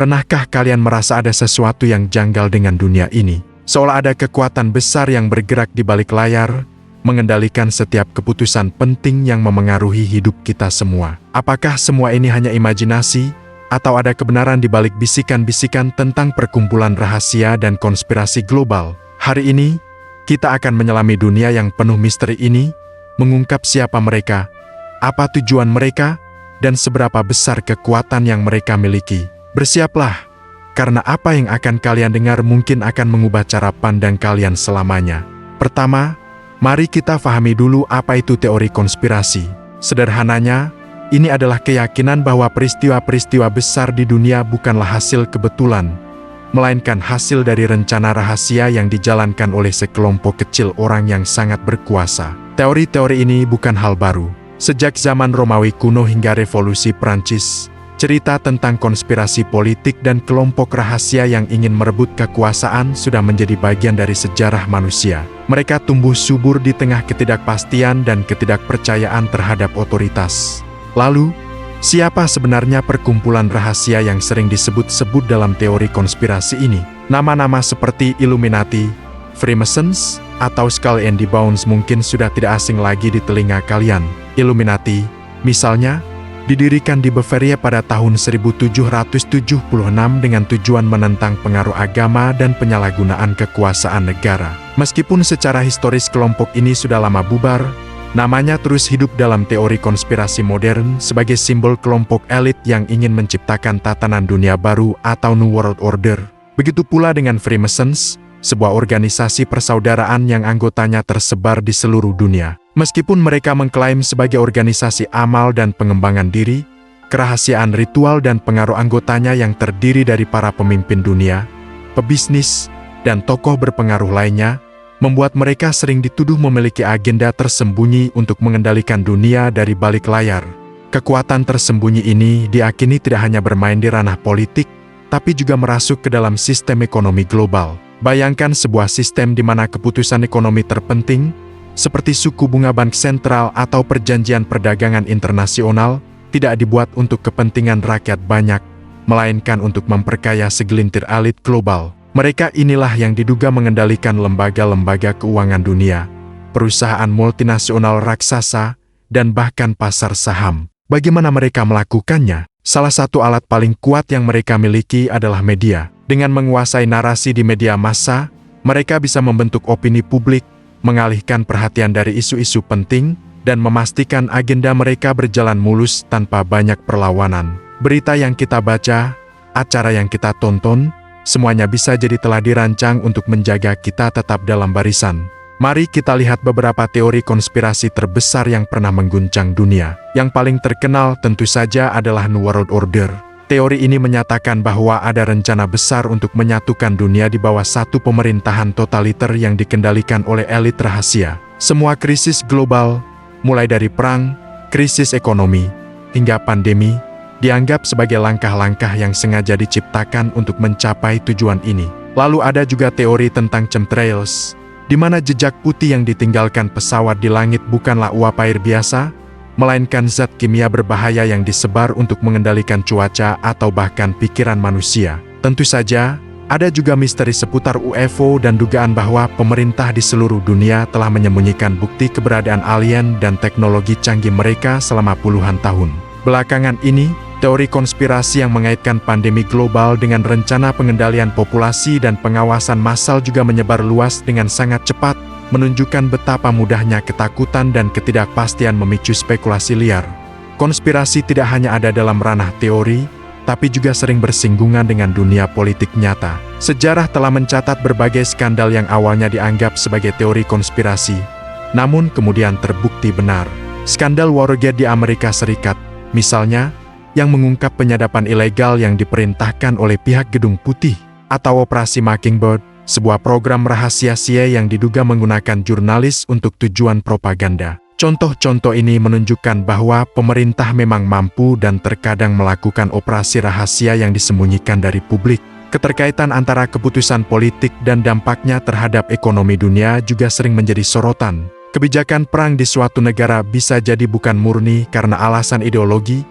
Pernahkah kalian merasa ada sesuatu yang janggal dengan dunia ini? Seolah ada kekuatan besar yang bergerak di balik layar, mengendalikan setiap keputusan penting yang memengaruhi hidup kita semua. Apakah semua ini hanya imajinasi, atau ada kebenaran di balik bisikan-bisikan tentang perkumpulan rahasia dan konspirasi global? Hari ini, kita akan menyelami dunia yang penuh misteri ini, mengungkap siapa mereka, apa tujuan mereka, dan seberapa besar kekuatan yang mereka miliki. Bersiaplah, karena apa yang akan kalian dengar mungkin akan mengubah cara pandang kalian selamanya. Pertama, mari kita pahami dulu apa itu teori konspirasi. Sederhananya, ini adalah keyakinan bahwa peristiwa-peristiwa besar di dunia bukanlah hasil kebetulan, melainkan hasil dari rencana rahasia yang dijalankan oleh sekelompok kecil orang yang sangat berkuasa. Teori-teori ini bukan hal baru. Sejak zaman Romawi kuno hingga Revolusi Prancis, cerita tentang konspirasi politik dan kelompok rahasia yang ingin merebut kekuasaan sudah menjadi bagian dari sejarah manusia. Mereka tumbuh subur di tengah ketidakpastian dan ketidakpercayaan terhadap otoritas. Lalu, siapa sebenarnya perkumpulan rahasia yang sering disebut-sebut dalam teori konspirasi ini? Nama-nama seperti Illuminati, Freemasons, atau Skull and Bones mungkin sudah tidak asing lagi di telinga kalian. Illuminati, misalnya, didirikan di Bavaria pada tahun 1776 dengan tujuan menentang pengaruh agama dan penyalahgunaan kekuasaan negara. Meskipun secara historis kelompok ini sudah lama bubar, namanya terus hidup dalam teori konspirasi modern sebagai simbol kelompok elit yang ingin menciptakan tatanan dunia baru atau New World Order. Begitu pula dengan Freemasons, sebuah organisasi persaudaraan yang anggotanya tersebar di seluruh dunia. Meskipun mereka mengklaim sebagai organisasi amal dan pengembangan diri, kerahasiaan ritual dan pengaruh anggotanya yang terdiri dari para pemimpin dunia, pebisnis, dan tokoh berpengaruh lainnya, membuat mereka sering dituduh memiliki agenda tersembunyi untuk mengendalikan dunia dari balik layar. Kekuatan tersembunyi ini diakini tidak hanya bermain di ranah politik, tapi juga merasuk ke dalam sistem ekonomi global. Bayangkan sebuah sistem di mana keputusan ekonomi terpenting, seperti suku bunga bank sentral atau perjanjian perdagangan internasional, tidak dibuat untuk kepentingan rakyat banyak, melainkan untuk memperkaya segelintir elit global. Mereka inilah yang diduga mengendalikan lembaga-lembaga keuangan dunia, perusahaan multinasional raksasa, dan bahkan pasar saham. Bagaimana mereka melakukannya? Salah satu alat paling kuat yang mereka miliki adalah media. Dengan menguasai narasi di media massa, mereka bisa membentuk opini publik, mengalihkan perhatian dari isu-isu penting, dan memastikan agenda mereka berjalan mulus tanpa banyak perlawanan. Berita yang kita baca, acara yang kita tonton, semuanya bisa jadi telah dirancang untuk menjaga kita tetap dalam barisan. Mari kita lihat beberapa teori konspirasi terbesar yang pernah mengguncang dunia. Yang paling terkenal tentu saja adalah New World Order. Teori ini menyatakan bahwa ada rencana besar untuk menyatukan dunia di bawah satu pemerintahan totaliter yang dikendalikan oleh elit rahasia. Semua krisis global, mulai dari perang, krisis ekonomi, hingga pandemi, dianggap sebagai langkah-langkah yang sengaja diciptakan untuk mencapai tujuan ini. Lalu ada juga teori tentang chemtrails, di mana jejak putih yang ditinggalkan pesawat di langit bukanlah uap air biasa, melainkan zat kimia berbahaya yang disebar untuk mengendalikan cuaca atau bahkan pikiran manusia. Tentu saja, ada juga misteri seputar UFO dan dugaan bahwa pemerintah di seluruh dunia telah menyembunyikan bukti keberadaan alien dan teknologi canggih mereka selama puluhan tahun. Belakangan ini, teori konspirasi yang mengaitkan pandemi global dengan rencana pengendalian populasi dan pengawasan massal juga menyebar luas dengan sangat cepat, menunjukkan betapa mudahnya ketakutan dan ketidakpastian memicu spekulasi liar. Konspirasi tidak hanya ada dalam ranah teori, tapi juga sering bersinggungan dengan dunia politik nyata. Sejarah telah mencatat berbagai skandal yang awalnya dianggap sebagai teori konspirasi, namun kemudian terbukti benar. Skandal Watergate di Amerika Serikat, misalnya, yang mengungkap penyadapan ilegal yang diperintahkan oleh pihak Gedung Putih, atau Operasi Mockingbird, sebuah program rahasia CIA yang diduga menggunakan jurnalis untuk tujuan propaganda. Contoh-contoh ini menunjukkan bahwa pemerintah memang mampu dan terkadang melakukan operasi rahasia yang disembunyikan dari publik. Keterkaitan antara keputusan politik dan dampaknya terhadap ekonomi dunia juga sering menjadi sorotan. Kebijakan perang di suatu negara bisa jadi bukan murni karena alasan ideologi,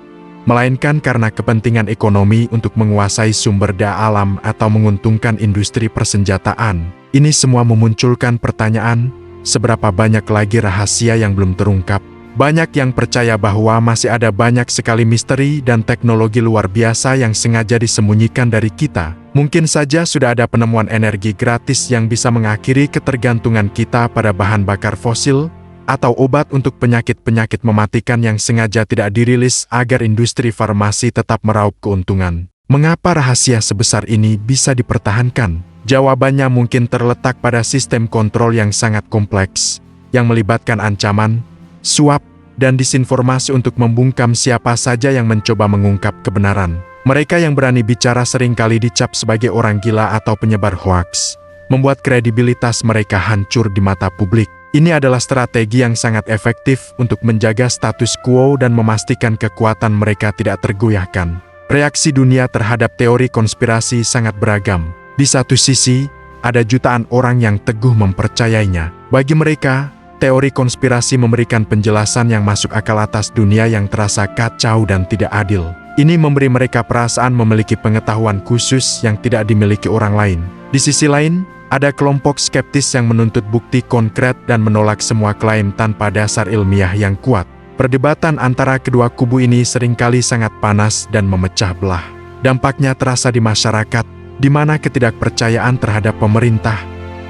melainkan karena kepentingan ekonomi untuk menguasai sumber daya alam atau menguntungkan industri persenjataan. Ini semua memunculkan pertanyaan, seberapa banyak lagi rahasia yang belum terungkap? Banyak yang percaya bahwa masih ada banyak sekali misteri dan teknologi luar biasa yang sengaja disembunyikan dari kita. Mungkin saja sudah ada penemuan energi gratis yang bisa mengakhiri ketergantungan kita pada bahan bakar fosil, atau obat untuk penyakit-penyakit mematikan yang sengaja tidak dirilis agar industri farmasi tetap meraup keuntungan. Mengapa rahasia sebesar ini bisa dipertahankan? Jawabannya mungkin terletak pada sistem kontrol yang sangat kompleks, yang melibatkan ancaman, suap, dan disinformasi untuk membungkam siapa saja yang mencoba mengungkap kebenaran. Mereka yang berani bicara seringkali dicap sebagai orang gila atau penyebar hoaks, membuat kredibilitas mereka hancur di mata publik. Ini adalah strategi yang sangat efektif untuk menjaga status quo dan memastikan kekuatan mereka tidak tergoyahkan. Reaksi dunia terhadap teori konspirasi sangat beragam. Di satu sisi, ada jutaan orang yang teguh mempercayainya. Bagi mereka, teori konspirasi memberikan penjelasan yang masuk akal atas dunia yang terasa kacau dan tidak adil. Ini memberi mereka perasaan memiliki pengetahuan khusus yang tidak dimiliki orang lain. Di sisi lain, ada kelompok skeptis yang menuntut bukti konkret dan menolak semua klaim tanpa dasar ilmiah yang kuat. Perdebatan antara kedua kubu ini seringkali sangat panas dan memecah belah. Dampaknya terasa di masyarakat, di mana ketidakpercayaan terhadap pemerintah,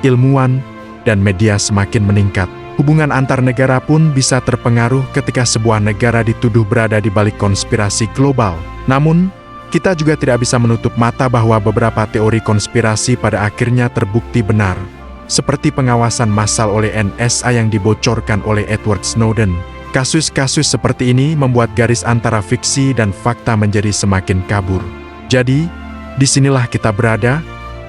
ilmuwan, dan media semakin meningkat. Hubungan antar negara pun bisa terpengaruh ketika sebuah negara dituduh berada di balik konspirasi global. Namun, kita juga tidak bisa menutup mata bahwa beberapa teori konspirasi pada akhirnya terbukti benar, seperti pengawasan massal oleh NSA yang dibocorkan oleh Edward Snowden. Kasus-kasus seperti ini membuat garis antara fiksi dan fakta menjadi semakin kabur. Jadi, disinilah kita berada,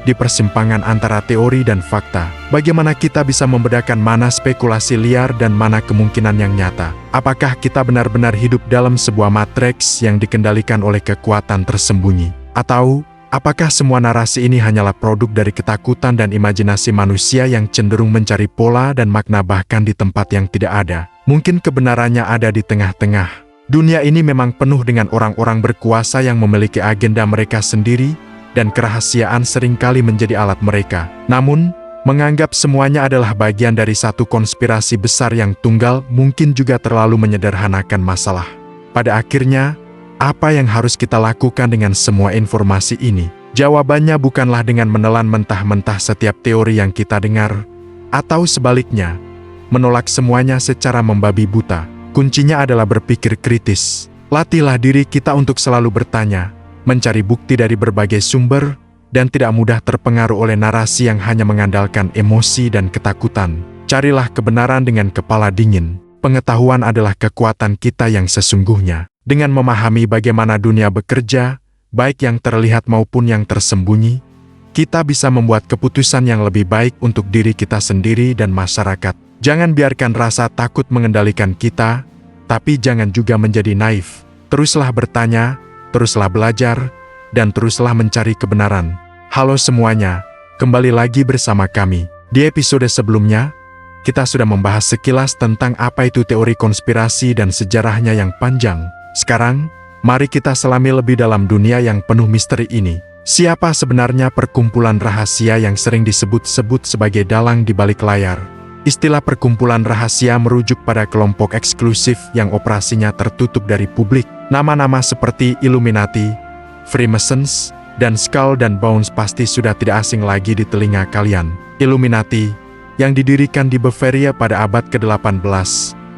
di persimpangan antara teori dan fakta. Bagaimana kita bisa membedakan mana spekulasi liar dan mana kemungkinan yang nyata? Apakah kita benar-benar hidup dalam sebuah matriks yang dikendalikan oleh kekuatan tersembunyi? Atau, apakah semua narasi ini hanyalah produk dari ketakutan dan imajinasi manusia yang cenderung mencari pola dan makna bahkan di tempat yang tidak ada? Mungkin kebenarannya ada di tengah-tengah. Dunia ini memang penuh dengan orang-orang berkuasa yang memiliki agenda mereka sendiri, dan kerahasiaan seringkali menjadi alat mereka. Namun, menganggap semuanya adalah bagian dari satu konspirasi besar yang tunggal mungkin juga terlalu menyederhanakan masalah. Pada akhirnya, apa yang harus kita lakukan dengan semua informasi ini? Jawabannya bukanlah dengan menelan mentah-mentah setiap teori yang kita dengar, atau sebaliknya, menolak semuanya secara membabi buta. Kuncinya adalah berpikir kritis. Latihlah diri kita untuk selalu bertanya, mencari bukti dari berbagai sumber, dan tidak mudah terpengaruh oleh narasi yang hanya mengandalkan emosi dan ketakutan. Carilah kebenaran dengan kepala dingin. Pengetahuan adalah kekuatan kita yang sesungguhnya. Dengan memahami bagaimana dunia bekerja, baik yang terlihat maupun yang tersembunyi, kita bisa membuat keputusan yang lebih baik untuk diri kita sendiri dan masyarakat. Jangan biarkan rasa takut mengendalikan kita, tapi jangan juga menjadi naif. Teruslah bertanya, teruslah belajar, dan teruslah mencari kebenaran. Halo semuanya, kembali lagi bersama kami. Di episode sebelumnya, kita sudah membahas sekilas tentang apa itu teori konspirasi dan sejarahnya yang panjang. Sekarang, mari kita selami lebih dalam dunia yang penuh misteri ini. Siapa sebenarnya perkumpulan rahasia yang sering disebut-sebut sebagai dalang di balik layar? Istilah perkumpulan rahasia merujuk pada kelompok eksklusif yang operasinya tertutup dari publik. Nama-nama seperti Illuminati, Freemasons, dan Skull and Bones pasti sudah tidak asing lagi di telinga kalian. Illuminati, yang didirikan di Bavaria pada abad ke-18,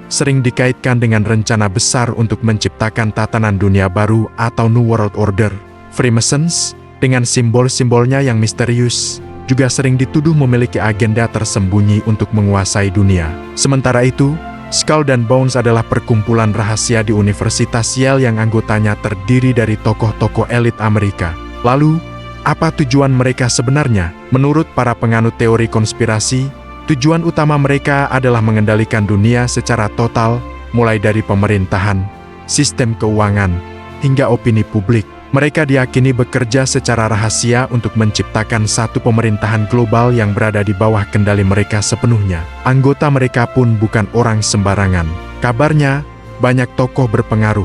sering dikaitkan dengan rencana besar untuk menciptakan tatanan dunia baru atau New World Order. Freemasons, dengan simbol-simbolnya yang misterius, juga sering dituduh memiliki agenda tersembunyi untuk menguasai dunia. Sementara itu, Skull and Bones adalah perkumpulan rahasia di Universitas Yale yang anggotanya terdiri dari tokoh-tokoh elit Amerika. Lalu, apa tujuan mereka sebenarnya? Menurut para penganut teori konspirasi, tujuan utama mereka adalah mengendalikan dunia secara total, mulai dari pemerintahan, sistem keuangan, hingga opini publik. Mereka diyakini bekerja secara rahasia untuk menciptakan satu pemerintahan global yang berada di bawah kendali mereka sepenuhnya. Anggota mereka pun bukan orang sembarangan. Kabarnya, banyak tokoh berpengaruh,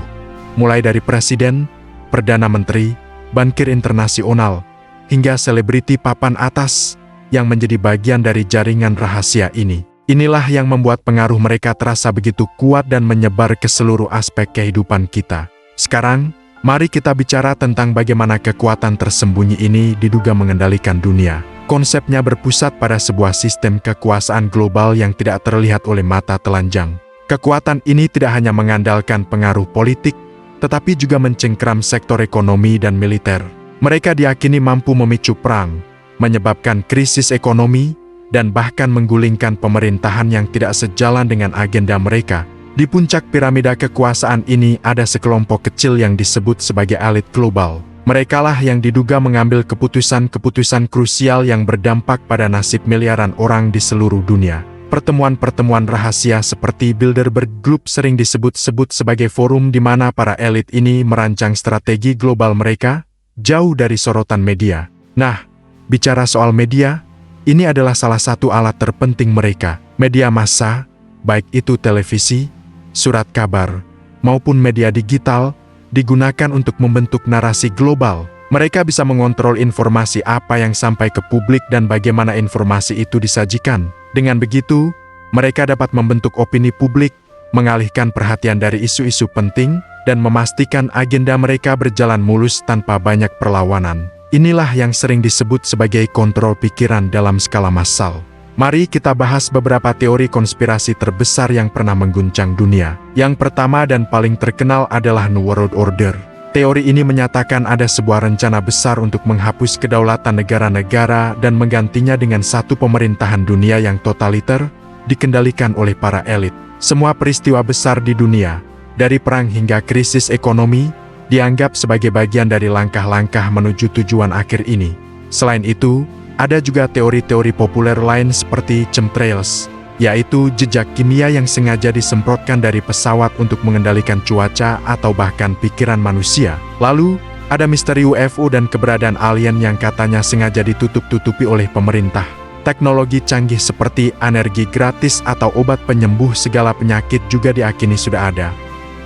mulai dari presiden, perdana menteri, bankir internasional, hingga selebriti papan atas yang menjadi bagian dari jaringan rahasia ini. Inilah yang membuat pengaruh mereka terasa begitu kuat dan menyebar ke seluruh aspek kehidupan kita. Sekarang, mari kita bicara tentang bagaimana kekuatan tersembunyi ini diduga mengendalikan dunia. Konsepnya berpusat pada sebuah sistem kekuasaan global yang tidak terlihat oleh mata telanjang. Kekuatan ini tidak hanya mengandalkan pengaruh politik, tetapi juga mencengkeram sektor ekonomi dan militer. Mereka diyakini mampu memicu perang, menyebabkan krisis ekonomi, dan bahkan menggulingkan pemerintahan yang tidak sejalan dengan agenda mereka. Di puncak piramida kekuasaan ini ada sekelompok kecil yang disebut sebagai elit global. Merekalah yang diduga mengambil keputusan-keputusan krusial yang berdampak pada nasib miliaran orang di seluruh dunia. Pertemuan-pertemuan rahasia seperti Bilderberg Group sering disebut-sebut sebagai forum di mana para elit ini merancang strategi global mereka, jauh dari sorotan media. Nah, bicara soal media, ini adalah salah satu alat terpenting mereka. Media massa, baik itu televisi, surat kabar, maupun media digital, digunakan untuk membentuk narasi global. Mereka bisa mengontrol informasi apa yang sampai ke publik dan bagaimana informasi itu disajikan. Dengan begitu, mereka dapat membentuk opini publik, mengalihkan perhatian dari isu-isu penting, dan memastikan agenda mereka berjalan mulus tanpa banyak perlawanan. Inilah yang sering disebut sebagai kontrol pikiran dalam skala massal. Mari kita bahas beberapa teori konspirasi terbesar yang pernah mengguncang dunia. Yang pertama dan paling terkenal adalah New World Order. Teori ini menyatakan ada sebuah rencana besar untuk menghapus kedaulatan negara-negara dan menggantinya dengan satu pemerintahan dunia yang totaliter, dikendalikan oleh para elit. Semua peristiwa besar di dunia, dari perang hingga krisis ekonomi, dianggap sebagai bagian dari langkah-langkah menuju tujuan akhir ini. Selain itu, ada juga teori-teori populer lain seperti chemtrails, yaitu jejak kimia yang sengaja disemprotkan dari pesawat untuk mengendalikan cuaca atau bahkan pikiran manusia. Lalu, ada misteri UFO dan keberadaan alien yang katanya sengaja ditutup-tutupi oleh pemerintah. Teknologi canggih seperti energi gratis atau obat penyembuh segala penyakit juga diakini sudah ada,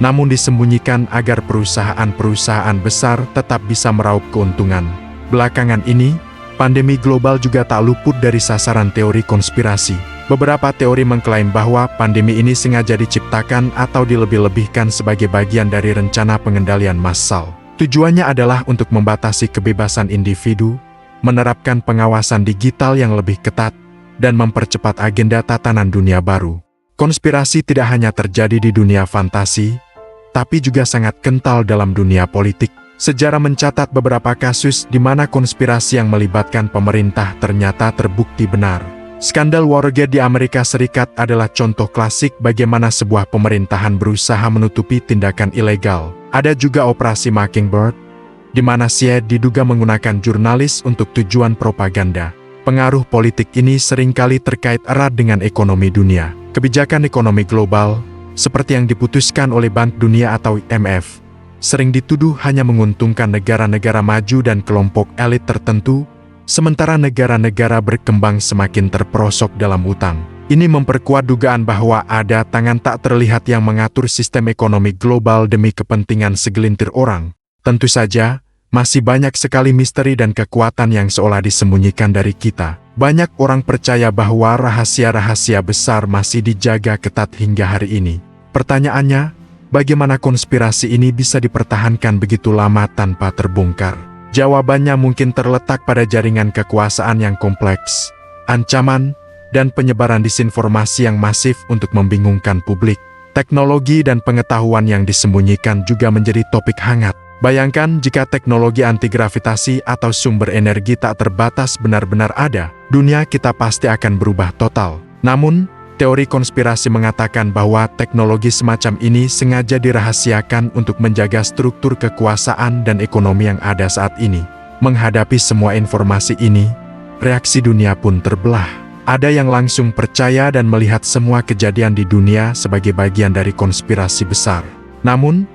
namun disembunyikan agar perusahaan-perusahaan besar tetap bisa meraup keuntungan. Belakangan ini, pandemi global juga tak luput dari sasaran teori konspirasi. Beberapa teori mengklaim bahwa pandemi ini sengaja diciptakan atau dilebih-lebihkan sebagai bagian dari rencana pengendalian massal. Tujuannya adalah untuk membatasi kebebasan individu, menerapkan pengawasan digital yang lebih ketat, dan mempercepat agenda tatanan dunia baru. Konspirasi tidak hanya terjadi di dunia fantasi, tapi juga sangat kental dalam dunia politik. Sejarah mencatat beberapa kasus di mana konspirasi yang melibatkan pemerintah ternyata terbukti benar. Skandal Watergate di Amerika Serikat adalah contoh klasik bagaimana sebuah pemerintahan berusaha menutupi tindakan ilegal. Ada juga Operasi Mockingbird, di mana CIA diduga menggunakan jurnalis untuk tujuan propaganda. Pengaruh politik ini seringkali terkait erat dengan ekonomi dunia. Kebijakan ekonomi global, seperti yang diputuskan oleh Bank Dunia atau IMF, sering dituduh hanya menguntungkan negara-negara maju dan kelompok elit tertentu, sementara negara-negara berkembang semakin terperosok dalam utang. Ini memperkuat dugaan bahwa ada tangan tak terlihat yang mengatur sistem ekonomi global demi kepentingan segelintir orang. Tentu saja, masih banyak sekali misteri dan kekuatan yang seolah disembunyikan dari kita. Banyak orang percaya bahwa rahasia-rahasia besar masih dijaga ketat hingga hari ini. Pertanyaannya, bagaimana konspirasi ini bisa dipertahankan begitu lama tanpa terbongkar? Jawabannya mungkin terletak pada jaringan kekuasaan yang kompleks, ancaman, dan penyebaran disinformasi yang masif untuk membingungkan publik. Teknologi dan pengetahuan yang disembunyikan juga menjadi topik hangat. Bayangkan jika teknologi anti-gravitasi atau sumber energi tak terbatas benar-benar ada, dunia kita pasti akan berubah total. Namun, teori konspirasi mengatakan bahwa teknologi semacam ini sengaja dirahasiakan untuk menjaga struktur kekuasaan dan ekonomi yang ada saat ini. Menghadapi semua informasi ini, reaksi dunia pun terbelah. Ada yang langsung percaya dan melihat semua kejadian di dunia sebagai bagian dari konspirasi besar. Namun,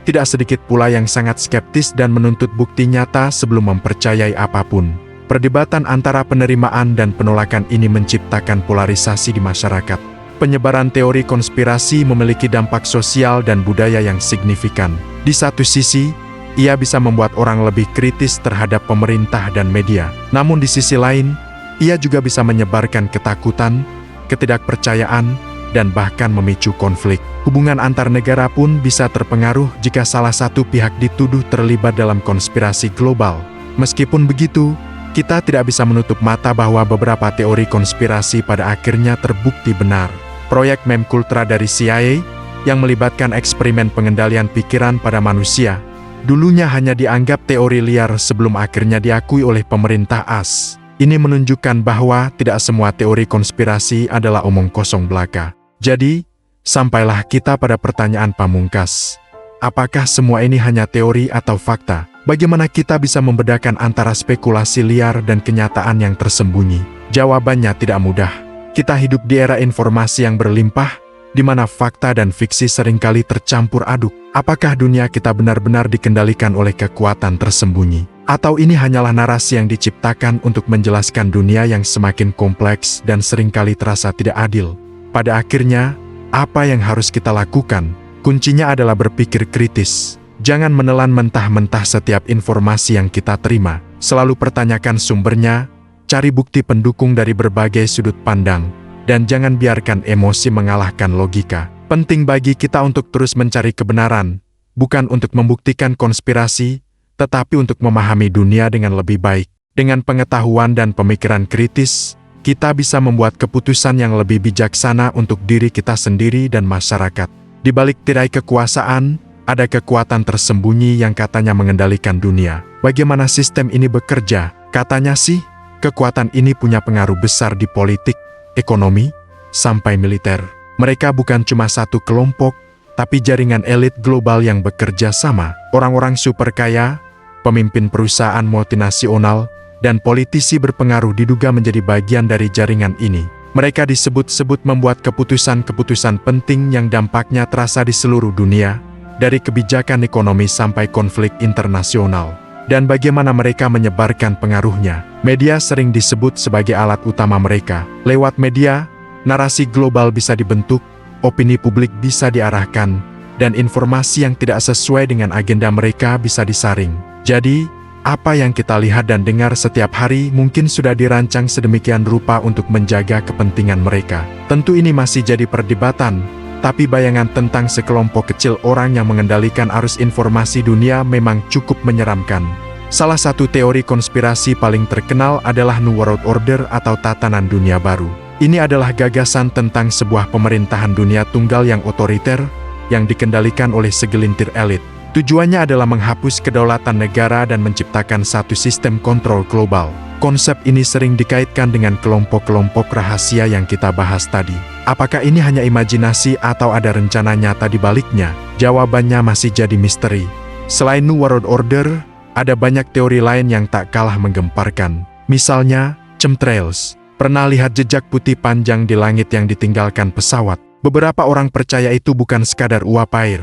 tidak sedikit pula yang sangat skeptis dan menuntut bukti nyata sebelum mempercayai apapun. Perdebatan antara penerimaan dan penolakan ini menciptakan polarisasi di masyarakat. penyebaran teori konspirasi memiliki dampak sosial dan budaya yang signifikan. Di satu sisi, ia bisa membuat orang lebih kritis terhadap pemerintah dan media. Namun di sisi lain, ia juga bisa menyebarkan ketakutan, ketidakpercayaan, dan bahkan memicu konflik. Hubungan antar negara pun bisa terpengaruh jika salah satu pihak dituduh terlibat dalam konspirasi global. Meskipun begitu, kita tidak bisa menutup mata bahwa beberapa teori konspirasi pada akhirnya terbukti benar. Proyek Mem-Kultra dari CIA, yang melibatkan eksperimen pengendalian pikiran pada manusia, dulunya hanya dianggap teori liar sebelum akhirnya diakui oleh pemerintah AS. Ini menunjukkan bahwa tidak semua teori konspirasi adalah omong kosong belaka. Jadi, sampailah kita pada pertanyaan pamungkas. Apakah semua ini hanya teori atau fakta? Bagaimana kita bisa membedakan antara spekulasi liar dan kenyataan yang tersembunyi? Jawabannya tidak mudah. Kita hidup di era informasi yang berlimpah, di mana fakta dan fiksi seringkali tercampur aduk. Apakah dunia kita benar-benar dikendalikan oleh kekuatan tersembunyi? Atau ini hanyalah narasi yang diciptakan untuk menjelaskan dunia yang semakin kompleks dan seringkali terasa tidak adil? Pada akhirnya, apa yang harus kita lakukan? Kuncinya adalah berpikir kritis. Jangan menelan mentah-mentah setiap informasi yang kita terima. Selalu pertanyakan sumbernya, cari bukti pendukung dari berbagai sudut pandang, dan jangan biarkan emosi mengalahkan logika. Penting bagi kita untuk terus mencari kebenaran, bukan untuk membuktikan konspirasi, tetapi untuk memahami dunia dengan lebih baik. Dengan pengetahuan dan pemikiran kritis, kita bisa membuat keputusan yang lebih bijaksana untuk diri kita sendiri dan masyarakat. Di balik tirai kekuasaan, ada kekuatan tersembunyi yang katanya mengendalikan dunia. Bagaimana sistem ini bekerja? Katanya sih, kekuatan ini punya pengaruh besar di politik, ekonomi, sampai militer. Mereka bukan cuma satu kelompok, tapi jaringan elit global yang bekerja sama. Orang-orang super kaya, pemimpin perusahaan multinasional, dan politisi berpengaruh diduga menjadi bagian dari jaringan ini. Mereka disebut-sebut membuat keputusan-keputusan penting yang dampaknya terasa di seluruh dunia, dari kebijakan ekonomi sampai konflik internasional. Dan bagaimana mereka menyebarkan pengaruhnya? Media sering disebut sebagai alat utama mereka. Lewat media, narasi global bisa dibentuk, opini publik bisa diarahkan, dan informasi yang tidak sesuai dengan agenda mereka bisa disaring. Jadi, apa yang kita lihat dan dengar setiap hari mungkin sudah dirancang sedemikian rupa untuk menjaga kepentingan mereka. Tentu ini masih jadi perdebatan, tapi bayangan tentang sekelompok kecil orang yang mengendalikan arus informasi dunia memang cukup menyeramkan. Salah satu teori konspirasi paling terkenal adalah New World Order atau tatanan dunia baru. Ini adalah gagasan tentang sebuah pemerintahan dunia tunggal yang otoriter, yang dikendalikan oleh segelintir elit. Tujuannya adalah menghapus kedaulatan negara dan menciptakan satu sistem kontrol global. Konsep ini sering dikaitkan dengan kelompok-kelompok rahasia yang kita bahas tadi. Apakah ini hanya imajinasi atau ada rencana nyata di baliknya? Jawabannya masih jadi misteri. Selain New World Order, ada banyak teori lain yang tak kalah menggemparkan. Misalnya, chemtrails. Pernah lihat jejak putih panjang di langit yang ditinggalkan pesawat? Beberapa orang percaya itu bukan sekadar uap air,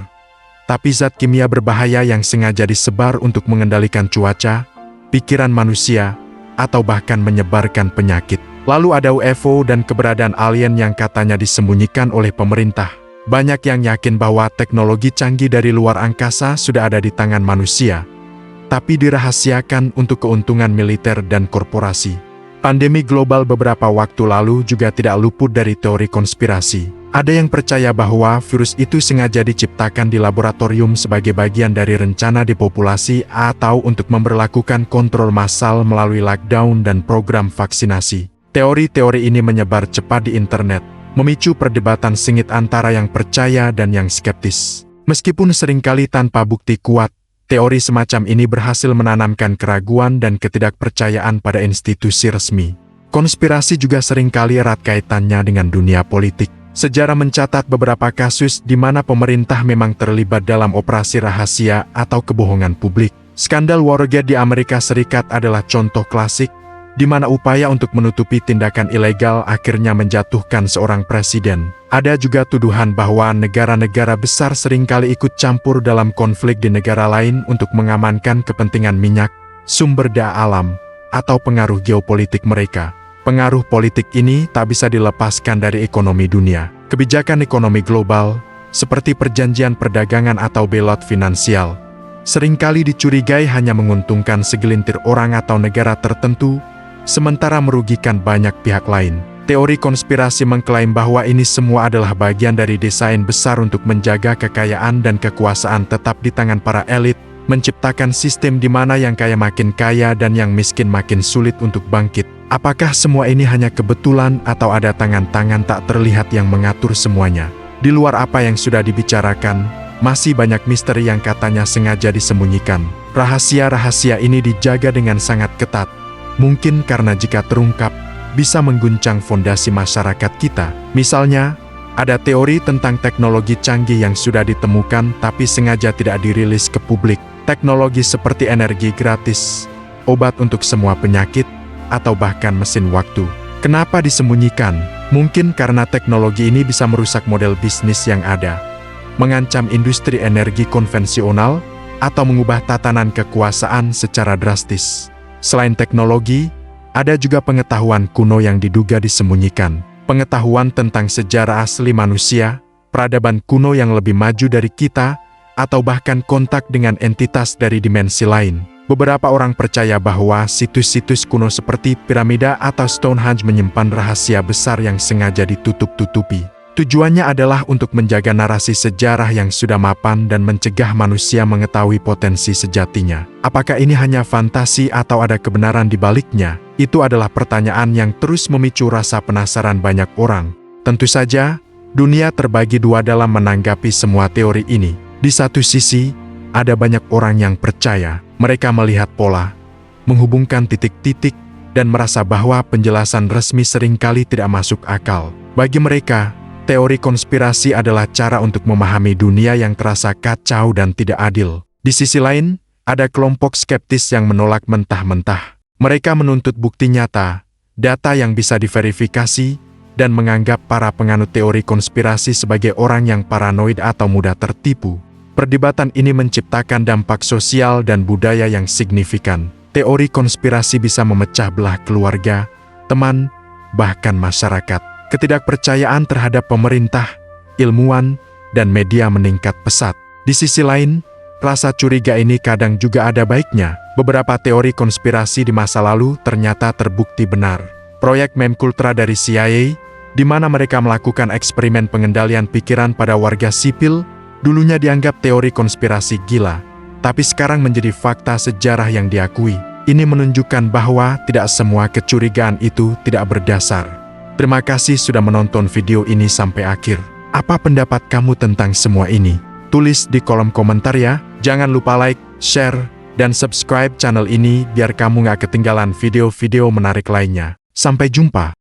tapi zat kimia berbahaya yang sengaja disebar untuk mengendalikan cuaca, pikiran manusia, atau bahkan menyebarkan penyakit. Lalu ada UFO dan keberadaan alien yang katanya disembunyikan oleh pemerintah. Banyak yang yakin bahwa teknologi canggih dari luar angkasa sudah ada di tangan manusia, tapi dirahasiakan untuk keuntungan militer dan korporasi. Pandemi global beberapa waktu lalu juga tidak luput dari teori konspirasi. Ada yang percaya bahwa virus itu sengaja diciptakan di laboratorium sebagai bagian dari rencana depopulasi atau untuk memberlakukan kontrol massal melalui lockdown dan program vaksinasi. Teori-teori ini menyebar cepat di internet, memicu perdebatan sengit antara yang percaya dan yang skeptis. Meskipun seringkali tanpa bukti kuat, teori semacam ini berhasil menanamkan keraguan dan ketidakpercayaan pada institusi resmi. Konspirasi juga seringkali erat kaitannya dengan dunia politik. Sejarah mencatat beberapa kasus di mana pemerintah memang terlibat dalam operasi rahasia atau kebohongan publik. Skandal Watergate di Amerika Serikat adalah contoh klasik, di mana upaya untuk menutupi tindakan ilegal akhirnya menjatuhkan seorang presiden. Ada juga tuduhan bahwa negara-negara besar seringkali ikut campur dalam konflik di negara lain untuk mengamankan kepentingan minyak, sumber daya alam, atau pengaruh geopolitik mereka. Pengaruh politik ini tak bisa dilepaskan dari ekonomi dunia. Kebijakan ekonomi global, seperti perjanjian perdagangan atau bailout finansial, seringkali dicurigai hanya menguntungkan segelintir orang atau negara tertentu, sementara merugikan banyak pihak lain. Teori konspirasi mengklaim bahwa ini semua adalah bagian dari desain besar untuk menjaga kekayaan dan kekuasaan tetap di tangan para elit, menciptakan sistem di mana yang kaya makin kaya dan yang miskin makin sulit untuk bangkit. Apakah semua ini hanya kebetulan atau ada tangan-tangan tak terlihat yang mengatur semuanya? Di luar apa yang sudah dibicarakan, masih banyak misteri yang katanya sengaja disembunyikan. Rahasia-rahasia ini dijaga dengan sangat ketat. Mungkin karena jika terungkap, bisa mengguncang fondasi masyarakat kita. Misalnya, ada teori tentang teknologi canggih yang sudah ditemukan tapi sengaja tidak dirilis ke publik. Teknologi seperti energi gratis, obat untuk semua penyakit, atau bahkan mesin waktu. Kenapa disembunyikan? Mungkin karena teknologi ini bisa merusak model bisnis yang ada, mengancam industri energi konvensional, atau mengubah tatanan kekuasaan secara drastis. Selain teknologi, ada juga pengetahuan kuno yang diduga disembunyikan. Pengetahuan tentang sejarah asli manusia, peradaban kuno yang lebih maju dari kita, atau bahkan kontak dengan entitas dari dimensi lain. Beberapa orang percaya bahwa situs-situs kuno seperti piramida atau Stonehenge menyimpan rahasia besar yang sengaja ditutup-tutupi. Tujuannya adalah untuk menjaga narasi sejarah yang sudah mapan dan mencegah manusia mengetahui potensi sejatinya. Apakah ini hanya fantasi atau ada kebenaran di baliknya? Itu adalah pertanyaan yang terus memicu rasa penasaran banyak orang. Tentu saja, dunia terbagi dua dalam menanggapi semua teori ini. Di satu sisi, ada banyak orang yang percaya. Mereka melihat pola, menghubungkan titik-titik, dan merasa bahwa penjelasan resmi seringkali tidak masuk akal. Bagi mereka, teori konspirasi adalah cara untuk memahami dunia yang terasa kacau dan tidak adil. Di sisi lain, ada kelompok skeptis yang menolak mentah-mentah. Mereka menuntut bukti nyata, data yang bisa diverifikasi, dan menganggap para penganut teori konspirasi sebagai orang yang paranoid atau mudah tertipu. Perdebatan ini menciptakan dampak sosial dan budaya yang signifikan. Teori konspirasi bisa memecah belah keluarga, teman, bahkan masyarakat. Ketidakpercayaan terhadap pemerintah, ilmuwan, dan media meningkat pesat. Di sisi lain, rasa curiga ini kadang juga ada baiknya. Beberapa teori konspirasi di masa lalu ternyata terbukti benar. Proyek Memkultra dari CIA, di mana mereka melakukan eksperimen pengendalian pikiran pada warga sipil, dulunya dianggap teori konspirasi gila, tapi sekarang menjadi fakta sejarah yang diakui. Ini menunjukkan bahwa tidak semua kecurigaan itu tidak berdasar. Terima kasih sudah menonton video ini sampai akhir. Apa pendapat kamu tentang semua ini? Tulis di kolom komentar ya. Jangan lupa like, share, dan subscribe channel ini biar kamu nggak ketinggalan video-video menarik lainnya. Sampai jumpa.